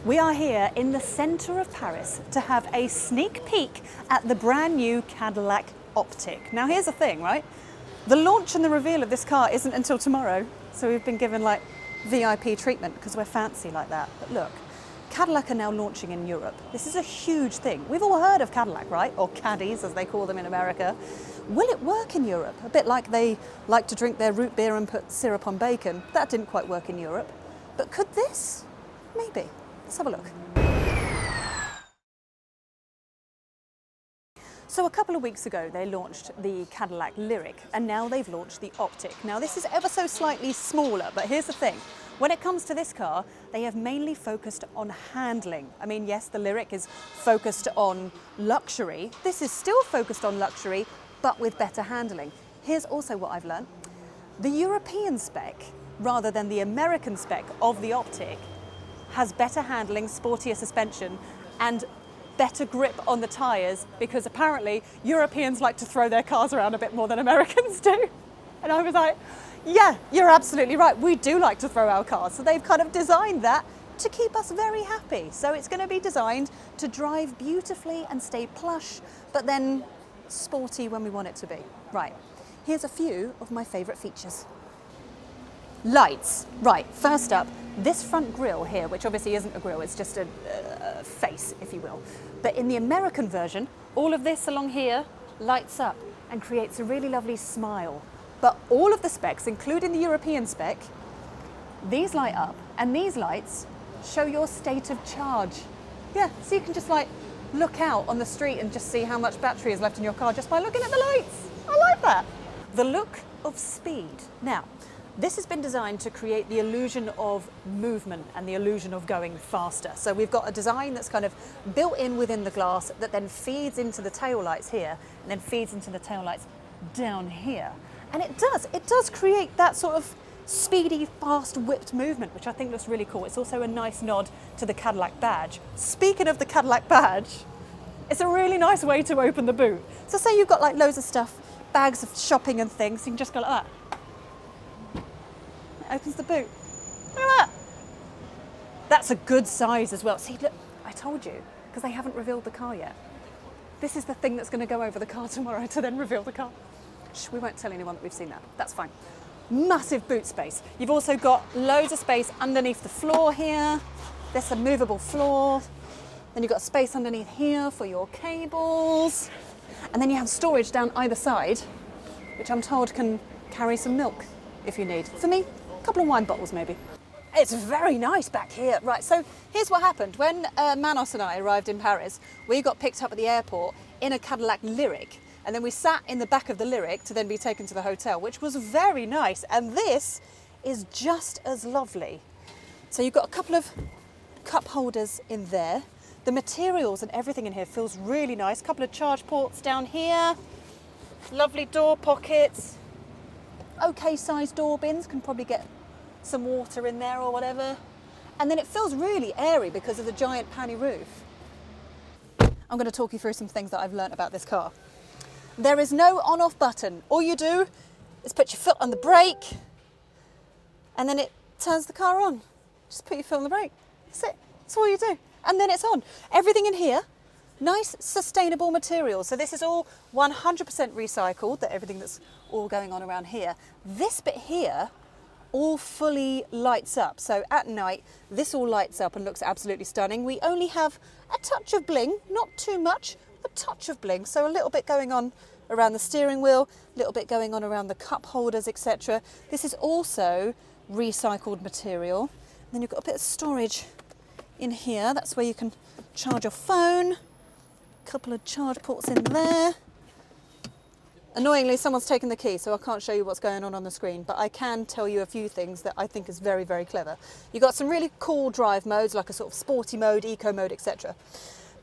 We are here in the centre of Paris to have a sneak peek at the brand new Cadillac OPTIQ. Now here's the thing, right? The launch and the reveal of this car isn't until tomorrow, so we've been given like VIP treatment because we're fancy like that. But look, Cadillac are now launching in Europe. This is a huge thing. We've all heard of Cadillac, right? Or Caddies, as they call them in America. Will it work in Europe? A bit like they like to drink their root beer and put syrup on bacon. That didn't quite work in Europe. But could this? Maybe. Let's have a look. So a couple of weeks ago they launched the Cadillac LYRIQ and now they've launched the OPTIQ. Now this is ever so slightly smaller, but here's the thing. When it comes to this car, they have mainly focused on handling. I mean, yes, the LYRIQ is focused on luxury. This is still focused on luxury, but with better handling. Here's also what I've learned. The European spec, rather than the American spec of the OPTIQ, has better handling, sportier suspension, and better grip on the tyres, because apparently Europeans like to throw their cars around a bit more than Americans do. And I was like, yeah, you're absolutely right. We do like to throw our cars. So they've kind of designed that to keep us very happy. So it's going to be designed to drive beautifully and stay plush, but then sporty when we want it to be. Right, here's a few of my favourite features. Lights. Right, first up, this front grille here, which obviously isn't a grille, it's just a face, if you will. But in the American version, all of this along here lights up and creates a really lovely smile. But all of the specs, including the European spec, these light up, and these lights show your state of charge. Yeah, so you can just like look out on the street and just see how much battery is left in your car just by looking at the lights. I like that. The look of speed. Now, this has been designed to create the illusion of movement and the illusion of going faster. So we've got a design that's kind of built in within the glass that then feeds into the tail lights here and then feeds into the tail lights down here. And it does create that sort of speedy, fast whipped movement, which I think looks really cool. It's also a nice nod to the Cadillac badge. Speaking of the Cadillac badge, it's a really nice way to open the boot. So say you've got like loads of stuff, bags of shopping and things, you can just go like that. Opens the boot. Look at that. That's a good size as well. See, look, I told you, because they haven't revealed the car yet. This is the thing that's going to go over the car tomorrow to then reveal the car. Shh, we won't tell anyone that we've seen that. That's fine. Massive boot space. You've also got loads of space underneath the floor here. There's a movable floor. Then you've got space underneath here for your cables. And then you have storage down either side, which I'm told can carry some milk if you need. For me, a couple of wine bottles maybe. It's very nice back here. Right, so here's what happened. When Manos and I arrived in Paris, we got picked up at the airport in a Cadillac LYRIQ, and then we sat in the back of the LYRIQ to then be taken to the hotel, which was very nice. And this is just as lovely. So you've got a couple of cup holders in there. The materials and everything in here feels really nice. A couple of charge ports down here. Lovely door pockets. Okay sized door bins, can probably get some water in there or whatever. And then it feels really airy because of the giant panny roof. I'm going to talk you through some things that I've learnt about this car. There is no on-off button. All you do is put your foot on the brake and then it turns the car on. Just put your foot on the brake. That's it. That's all you do. And then it's on. Everything in here, nice sustainable materials. So this is all 100% recycled, everything that's all going on around here. This bit here all fully lights up. So at night, this all lights up and looks absolutely stunning. We only have a touch of bling, not too much, a touch of bling. So a little bit going on around the steering wheel, a little bit going on around the cup holders, etc. This is also recycled material. And then you've got a bit of storage in here. That's where you can charge your phone. A couple of charge ports in there. Annoyingly, someone's taken the key, so I can't show you what's going on the screen, but I can tell you a few things that I think is very, very clever. You've got some really cool drive modes, like a sort of sporty mode, eco mode, etc.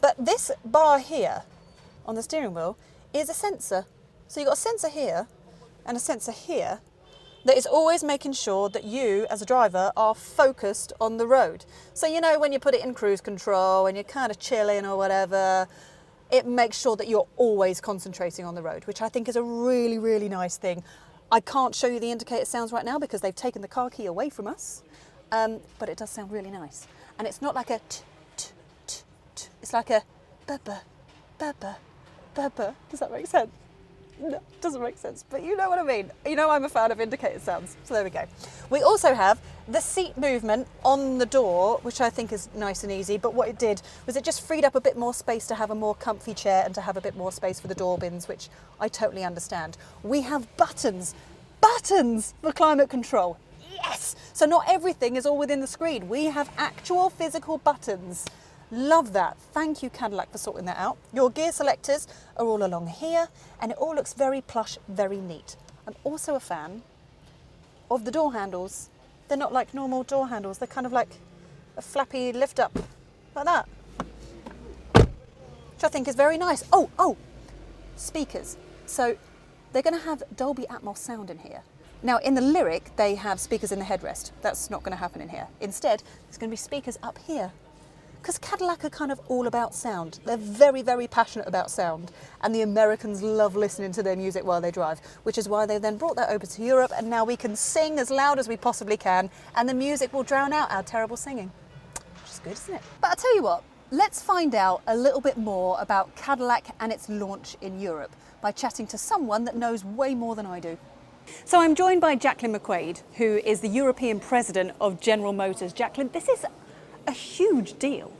But this bar here on the steering wheel is a sensor. So you've got a sensor here and a sensor here that is always making sure that you, as a driver, are focused on the road. So you know when you put it in cruise control and you're kind of chilling or whatever, it makes sure that you're always concentrating on the road, which I think is a really, really nice thing. I can't show you the indicator sounds right now because they've taken the car key away from us, but it does sound really nice. And it's not like a t, It's like a ba-ba, ba-ba, ba-ba. Does that make sense? No, doesn't make sense, but you know what I mean. You know I'm a fan of indicator sounds, so there we go. We also have the seat movement on the door, which I think is nice and easy, but what it did was it just freed up a bit more space to have a more comfy chair and to have a bit more space for the door bins, which I totally understand. We have buttons for climate control. Yes! So not everything is all within the screen. We have actual physical buttons. Love that. Thank you, Cadillac, for sorting that out. Your gear selectors are all along here, and it all looks very plush, very neat. I'm also a fan of the door handles. They're not like normal door handles. They're kind of like a flappy lift up, like that, which I think is very nice. Oh, speakers. So they're going to have Dolby Atmos sound in here. Now, in the LYRIQ, they have speakers in the headrest. That's not going to happen in here. Instead, there's going to be speakers up here. Because Cadillac are kind of all about sound. They're very, very passionate about sound. And the Americans love listening to their music while they drive, which is why they then brought that over to Europe, and now we can sing as loud as we possibly can, and the music will drown out our terrible singing. Which is good, isn't it? But I'll tell you what, let's find out a little bit more about Cadillac and its launch in Europe by chatting to someone that knows way more than I do. So I'm joined by Jacqueline McQuaid, who is the European president of General Motors. Jacqueline, this is a huge deal.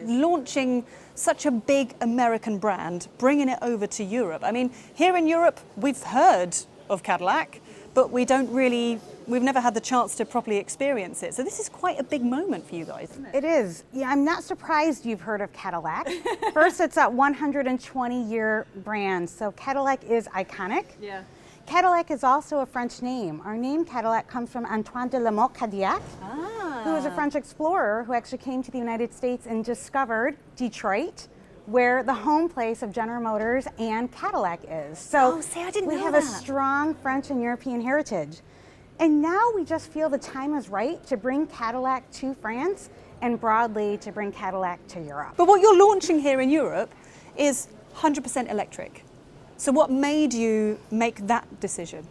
Launching such a big American brand, bringing it over to Europe. I mean, here in Europe, we've heard of Cadillac, but we've never had the chance to properly experience it. So this is quite a big moment for you guys, isn't it? It is. Yeah, I'm not surprised you've heard of Cadillac. First, it's a 120-year brand, so Cadillac is iconic. Yeah. Cadillac is also a French name. Our name Cadillac comes from Antoine de la Motte Cadillac, who was a French explorer who actually came to the United States and discovered Detroit, where the home place of General Motors and Cadillac is. So I didn't know we have that. a strong French and European heritage. And now we just feel the time is right to bring Cadillac to France and broadly to bring Cadillac to Europe. But what you're launching here in Europe is 100% electric. So what made you make that decision?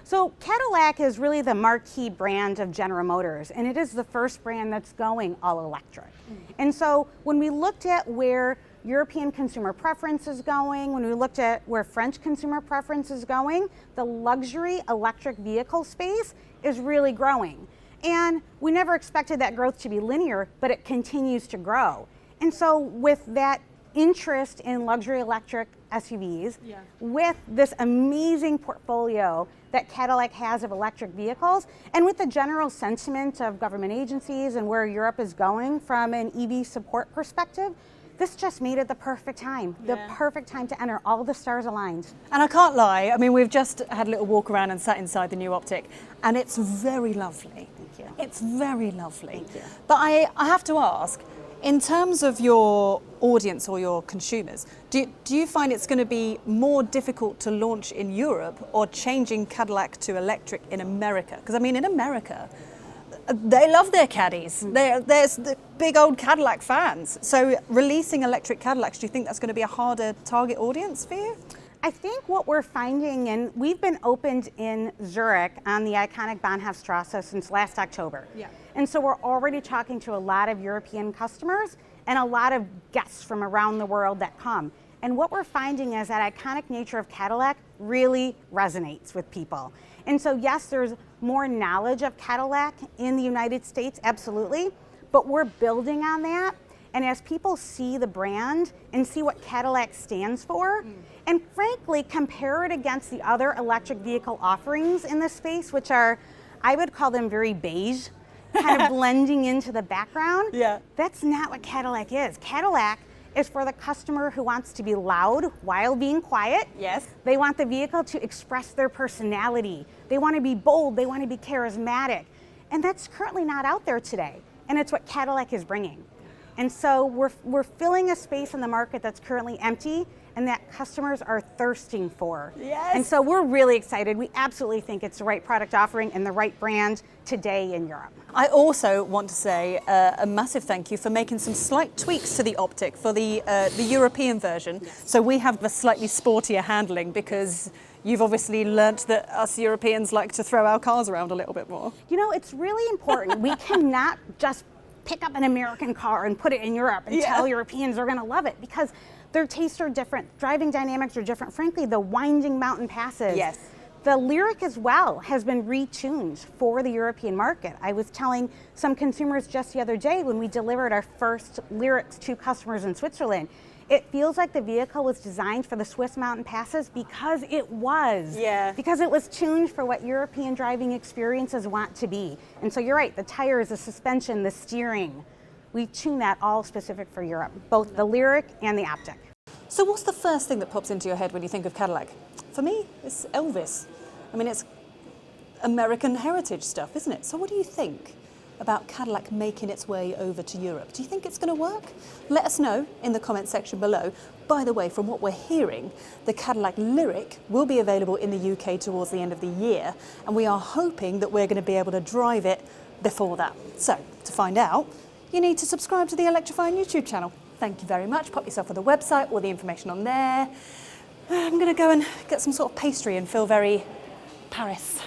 So Cadillac is really the marquee brand of General Motors, and it is the first brand that's going all electric. And so when we looked at where European consumer preference is going, when we looked at where French consumer preference is going, the luxury electric vehicle space is really growing. And we never expected that growth to be linear, but it continues to grow. And so with that interest in luxury electric SUVs, with this amazing portfolio that Cadillac has of electric vehicles, and with the general sentiment of government agencies and where Europe is going from an EV support perspective, this just made it the perfect time, the perfect time to enter. All the stars aligned. And I can't lie, I mean, we've just had a little walk around and sat inside the new OPTIQ, and it's very lovely. Thank you. It's very lovely. Thank you. But I have to ask, in terms of your audience or your consumers, do you find it's going to be more difficult to launch in Europe or changing Cadillac to electric in America? Because I mean, in America, they love their Caddies. There's the big old Cadillac fans. So releasing electric Cadillacs, do you think that's going to be a harder target audience for you? I think what we're finding, and we've been opened in Zurich on the iconic Bahnhofstrasse since last October. Yeah. And so we're already talking to a lot of European customers and a lot of guests from around the world that come. And what we're finding is that iconic nature of Cadillac really resonates with people. And so yes, there's more knowledge of Cadillac in the United States, absolutely, but we're building on that. And as people see the brand and see what Cadillac stands for, and frankly, compare it against the other electric vehicle offerings in this space, which are, I would call them very beige, kind of blending into the background. Yeah. That's not what Cadillac is. Cadillac is for the customer who wants to be loud while being quiet. Yes. They want the vehicle to express their personality. They want to be bold. They want to be charismatic. And that's currently not out there today. And it's what Cadillac is bringing. And so we're filling a space in the market that's currently empty and that customers are thirsting for. Yes. And so we're really excited. We absolutely think it's the right product offering and the right brand today in Europe. I also want to say a massive thank you for making some slight tweaks to the OPTIQ for the European version. Yes. So we have the slightly sportier handling because you've obviously learnt that us Europeans like to throw our cars around a little bit more. You know, it's really important. We cannot just pick up an American car and put it in Europe and tell Europeans they're going to love it, because their tastes are different, driving dynamics are different. Frankly, the winding mountain passes. Yes. The LYRIQ as well has been retuned for the European market. I was telling some consumers just the other day when we delivered our first LYRIQs to customers in Switzerland, it feels like the vehicle was designed for the Swiss mountain passes because it was. Yeah. Because it was tuned for what European driving experiences want to be. And so you're right, the tires, the suspension, the steering, we tune that all specific for Europe, both the LYRIQ and the OPTIQ. So what's the first thing that pops into your head when you think of Cadillac? For me, it's Elvis. I mean, it's American heritage stuff, isn't it? So what do you think about Cadillac making its way over to Europe? Do you think it's going to work? Let us know in the comment section below. By the way, from what we're hearing, the Cadillac LYRIQ will be available in the UK towards the end of the year, and we are hoping that we're going to be able to drive it before that. So, to find out, you need to subscribe to the Electrifying YouTube channel. Thank you very much. Pop yourself on the website, all the information on there. I'm going to go and get some sort of pastry and feel very Paris.